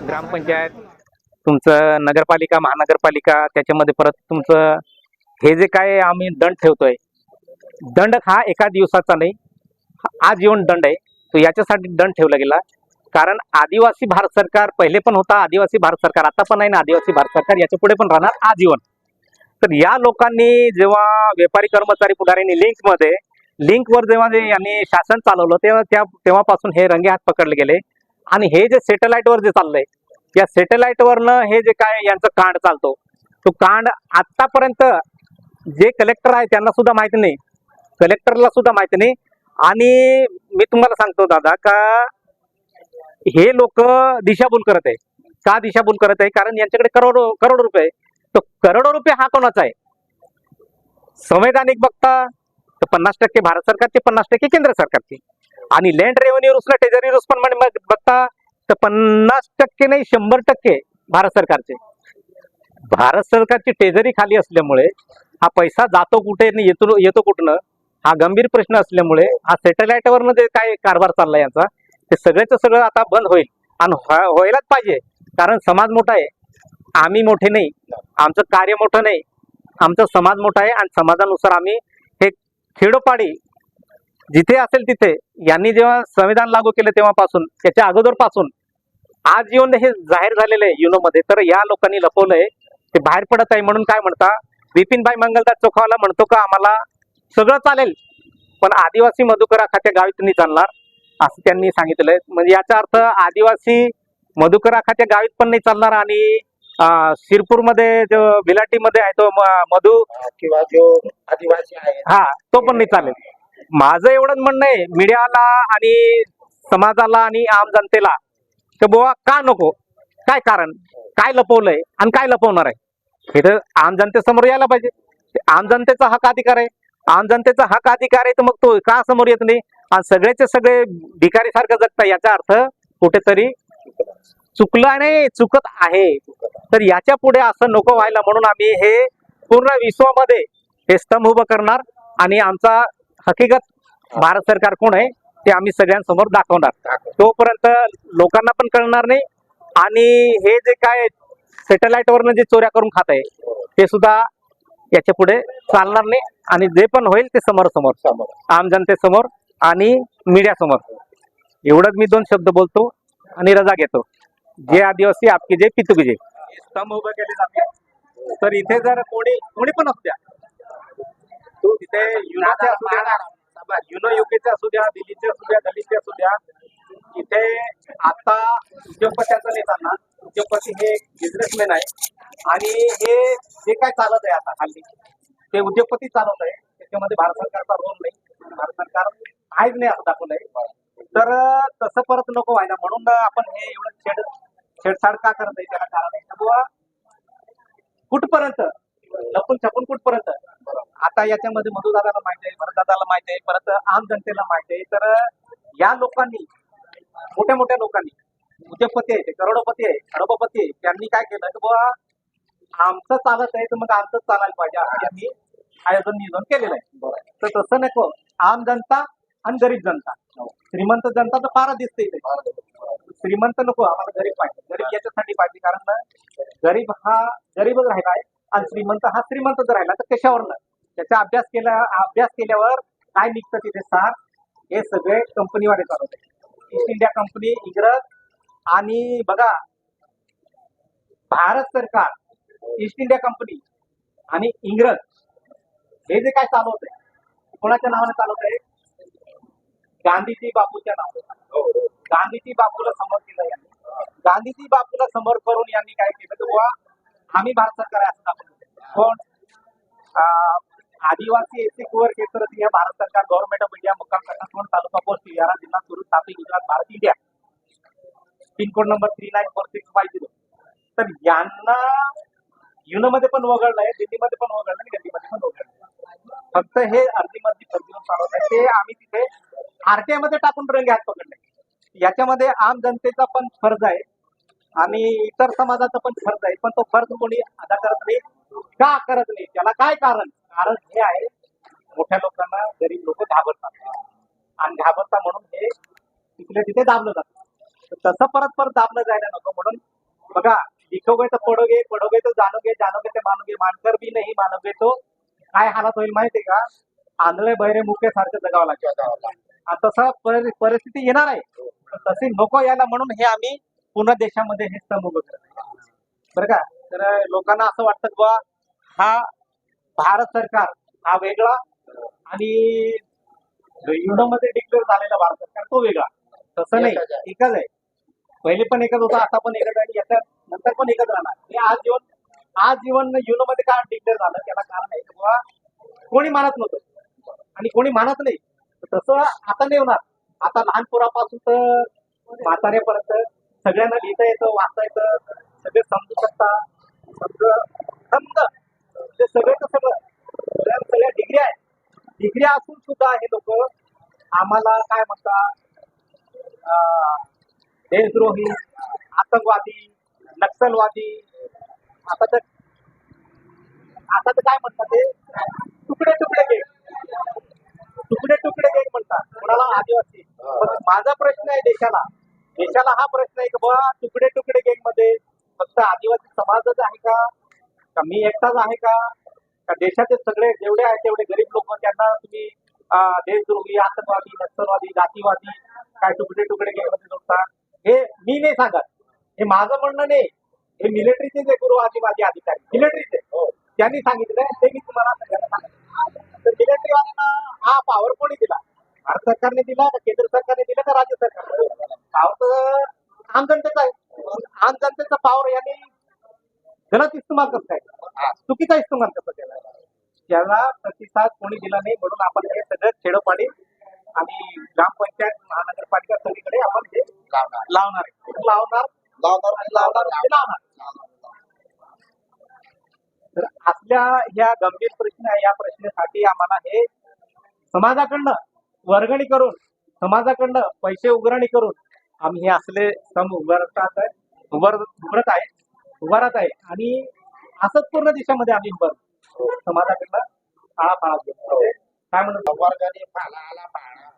ग्रामपंचायत तुमचं नगरपालिका महानगरपालिका त्याच्यामध्ये परत तुमचं हे जे काय आम्ही दंड ठेवतोय, दंड हा एका दिवसाचा नाही, आजीवन दंड आहे. तो याच्यासाठी दंड ठेवला गेला कारण आदिवासी भारत सरकार पहिले पण होता, आदिवासी भारत सरकार आता पण आहे ना, आदिवासी भारत सरकार याच्या पुढे पण राहणार आजीवन. तर या लोकांनी जेव्हा व्यापारी कर्मचारी पुढाऱ्यांनी लिंकवर जेव्हा यांनी शासन चालवलं तेव्हापासून हे रंगे हात पकडले गेले. आणि हे जे सॅटेलाइटवर जे चाललंय, या सॅटेलाइटवरनं हे जे काय यांचं कांड चालतो, तो कांड आतापर्यंत जे कलेक्टर आहे त्यांना सुद्धा माहिती नाही, कलेक्टरला सुद्धा माहिती नाही. आणि मी तुम्हाला सांगतो दादा का हे लोक दिशाभूल करत आहे. का दिशाभूल करत आहे? कारण यांच्याकडे करोडो रुपये. तो करोडो रुपये हा कोणाचा आहे? संवैधानिक बघता तर 50% भारत सरकारचे, 50% केंद्र सरकारचे. आणि लँड रेव्हेन्यू रुसला ट्रेजरी रुस पण बघता तर 50% नाही 100% भारत सरकारचे. भारत सरकारची ट्रेजरी खाली असल्यामुळे हा पैसा जातो कुठे आणि येतो कुठनं हा गंभीर प्रश्न असल्यामुळे हा सॅटेलाइटवरनं जे काय कारभार चाललाय यांचा, ते सगळ्याचं सगळं आता बंद होईल. आणि व्हायलाच पाहिजे, कारण समाज मोठा आहे, आम्ही मोठे नाही, आमचं कार्य मोठं नाही, आमचा समाज मोठा आहे. आणि समाजानुसार आम्ही हे खेडोपाडी जिथे असेल तिथे यांनी जेव्हा संविधान लागू केलं तेव्हापासून, त्याच्या अगोदरपासून आज येऊन हे जाहीर झालेलं आहे युनो मध्ये. तर या लोकांनी लपवलंय, ते बाहेर पडत आहे. म्हणून काय म्हणता, विपिनभाई मंगलदास चोखावाला म्हणतो का आम्हाला सगळं चालेल पण आदिवासी मधुकरा खात्या गावीत नाही चालणार, असं त्यांनी सांगितलंय. म्हणजे याचा अर्थ आदिवासी मधुकरा खात्या गावीत पण नाही चालणार आणि शिरपूरमध्ये जो बिलाटीमध्ये आहे तो मधु किंवा जो आदिवासी आहे हा तो पण नाही चालेल. माझं एवढंच म्हणणं आहे मीडियाला आणि समाजाला आणि आम जनतेला की बुवा का नको, काय कारण, काय लपवलंय आणि काय लपवणार आहे, हे तर आम जनतेसमोर यायला पाहिजे. आम जनतेचा हक्क अधिकार आहे, आम जनतेचा हक्क अधिकार आहे, तर मग तो का समोर येत नाही आणि सगळेचे सगळे भिकारी सारखं जगता, याचा अर्थ कुठेतरी चुकलं नाही, चुकत आहे. तर याच्या पुढे असं नको व्हायला म्हणून आम्ही हे पूर्ण विश्वामध्ये हे स्तंभ उभं करणार आणि आमचा हकीकत भारत सरकार कोण आहे ते आम्ही सगळ्यांसमोर दाखवणार. तोपर्यंत लोकांना पण कळणार नाही आणि हे जे काय सॅटेलाइट वरनं जे चोऱ्या करून खात आहे ते सुद्धा याच्या पुढे चालणार नाही. आणि जे पण होईल ते समोर आम जनतेसमोर आणि मीडिया समोर. एवढंच मी 2 शब्द बोलतो आणि रजा घेतो. जे आदिवासी आपके जे पितुकी जे स्तंभ उभे केले जाते, तर इथे जर कोणी पण असू द्या, तिथे युनो युकेचे असू द्या, दिल्लीचे असू द्या, दलितचे असू द्या, इथे आता उद्योगपत्याचं नाही चालणार. उद्योगपती हे बिझनेसमॅन आहे आणि हे जे काय चालत आहे आता हल्ली ते उद्योगपती चालवत आहे, त्याच्यामध्ये भारत सरकारचा रोल नाही, भारत सरकार आहेच नाही असं दाखवलंय. तर तसं परत नको व्हायला म्हणून आपण हे एवढं छेडछाड का करत आहे त्याला कारण आहे बुवा कुठपर्यंत लपून छपून कुठपर्यंत. आता याच्यामध्ये मधुदादाला माहिती आहे, भरतदादाला माहिती आहे, परत आम जनतेला माहिती आहे. तर या लोकांनी मोठ्या लोकांनी उद्योगपती आहे, करोडोपती आहे, अरबपती आहे, त्यांनी काय केलं की बुवा आमचं चालत आहे तर मग आमचंच चालायला पाहिजे असं यांनी आयोजन नियोजन केलेलं आहे. तर तसं नको, आम जनता आणि गरीब जनता, श्रीमंत जनता तर फारच दिसते इथे, श्रीमंत नको आम्हाला, गरीब पाहिजे. गरीब याच्यासाठी पाहिजे कारण गरीब हा गरीबच राहिला आहे आणि श्रीमंत हा श्रीमंतच राहिला. तर कशावरनं त्याचा अभ्यास केल्यावर काय निघतं तिथे सार, हे सगळे कंपनीवाले चालवते. ईस्ट इंडिया कंपनी, इंग्रज आणि बघा भारत सरकार, ईस्ट इंडिया कंपनी आणि इंग्रज हे जे काय चालवत आहे कोणाच्या नावाने चालवत आहे? गांधीजी बापूच्या नावाने. गांधीजी बापूला समोर केलं यांनी. गांधीजी बापूला समोर करून यांनी काय केलं तर बुवा आम्ही भारत सरकार आहे असं दाखवलं. कोण? आदिवासी एसी कुवर क्षेत्र सिंह भारत सरकार गव्हर्नमेंट ऑफ इंडिया मुक्काम कटासवण तालुका पोस्ट विहारा जिल्हा Surat Tapi Gujarat Bharat India pin code number 394650. तर यांना युनोमध्ये पण वगळलंय, दिल्लीमध्ये पण वगळलं आणि गल्लीमध्ये पण वगळलं. फक्त हे अर्धीमर्दी फर्जीवर चालवत आहे. ते आम्ही तिथे आरटीआय मध्ये टाकून रंगे हात पकडले. याच्यामध्ये आम जनतेचा पण फर्ज आहे आणि इतर समाजाचा पण फर्ज आहे, पण तो फर्ज कोणी अदा करत नाही. का करत नाही? त्याला काय कारण? कारण हे आहे, मोठ्या लोकांना गरीब लोक घाबरतात आणि घाबरता म्हणून हे तिथले तिथे दाबलं जातं. तर तसं परत परत दाबलं जायला नको म्हणून बघा, लिखोगे तर पडोगे, पडोगे तो जानोगे, जानोगे ते मानोगे, मानकर भी नाही मानोगे तो काय हालत होईल माहितीये का? आंधळे बहिरे मुके सारखं जगावं लागतं. आणि तसं परिस्थिती येणार आहे. तर तशी नको यायला म्हणून हे आम्ही पूर्ण देशामध्ये हे स्तंभ उभं करत आहे. बरं का? तर लोकांना असं वाटतं की बुवा हा भारत सरकार हा वेगळा आणि युनोमध्ये डिक्लेअर झालेला भारत सरकार तो वेगळा. तसं नाही, एकच आहे. पहिले पण एकच होता, आता पण एकच आहे आणि याच्या नंतर पण एकच राहणार. हे आज जीवन युनोमध्ये का डिक्लेअर झालं त्याला कारण आहे की बुवा कोणी मानत नव्हतं आणि कोणी मानत नाही. तसं आता नाही होणार. आता लहान पोरापासून तर म्हाताऱ्यापर्यंत सगळ्यांना लिहिता येतं, वाचता येतं, सगळे समजू शकता, ते सगळ्या डिग्री आहेत. डिग्री असून सुद्धा हे लोक आम्हाला काय म्हणतात, देशद्रोही, आतंकवादी, नक्षलवादी, आता तर काय म्हणतात ते तुकडे तुकडे गेम म्हणतात कोणाला आदिवासी. पण माझा प्रश्न आहे देशाला हा प्रश्न आहे की बाबा तुकडे तुकडे गेम मध्ये फक्त आदिवासी समाजच आहे का मी एकटाच आहे का देशाचे सगळे जेवढे आहेत तेवढे गरीब लोक त्यांना तुम्ही देशद्रोही, आतंकवादी, नक्षलवादी, जातीवादी काय तुकडे तुकडे गेम मध्ये जोडता? हे मी नाही सांगत, हे माझं म्हणणं नाही. हे मिलिटरीचे जे गुरु माझे अधिकारी मिलिटरीचे त्यांनी सांगितलं ते मी तुम्हाला सगळ्यांना सांगितलं. तर मिलिटरीवाल्यांना हा पॉवर कोणी दिला? भारत सरकारने दिला का केंद्र सरकारने दिला का राज्य सरकारने? पॉवर तर आम जनतेचा आहे. आम जनतेचा पॉवर यांनी गलत इस्तेमाल करत आहे, चुकीचा इस्तेमाल करतो. त्याला प्रतिसाद कोणी दिला नाही म्हणून आपण हे सगळं खेडोपाडी आणि ग्रामपंचायत महानगरपालिका सगळीकडे आपण हे लावणार. तर असल्या या गंभीर प्रश्न आहे, या प्रश्नासाठी आम्हाला हे समाजाकडनं वर्गणी करून, समाजाकडनं पैसे उघराणी करून आम्ही हे असले स्तंभ उभारत आहे आणि असंच पूर्ण देशामध्ये आम्ही समाजाकडनं काळा घेतो. काय म्हणतो वर्गाने पाला आला पाळा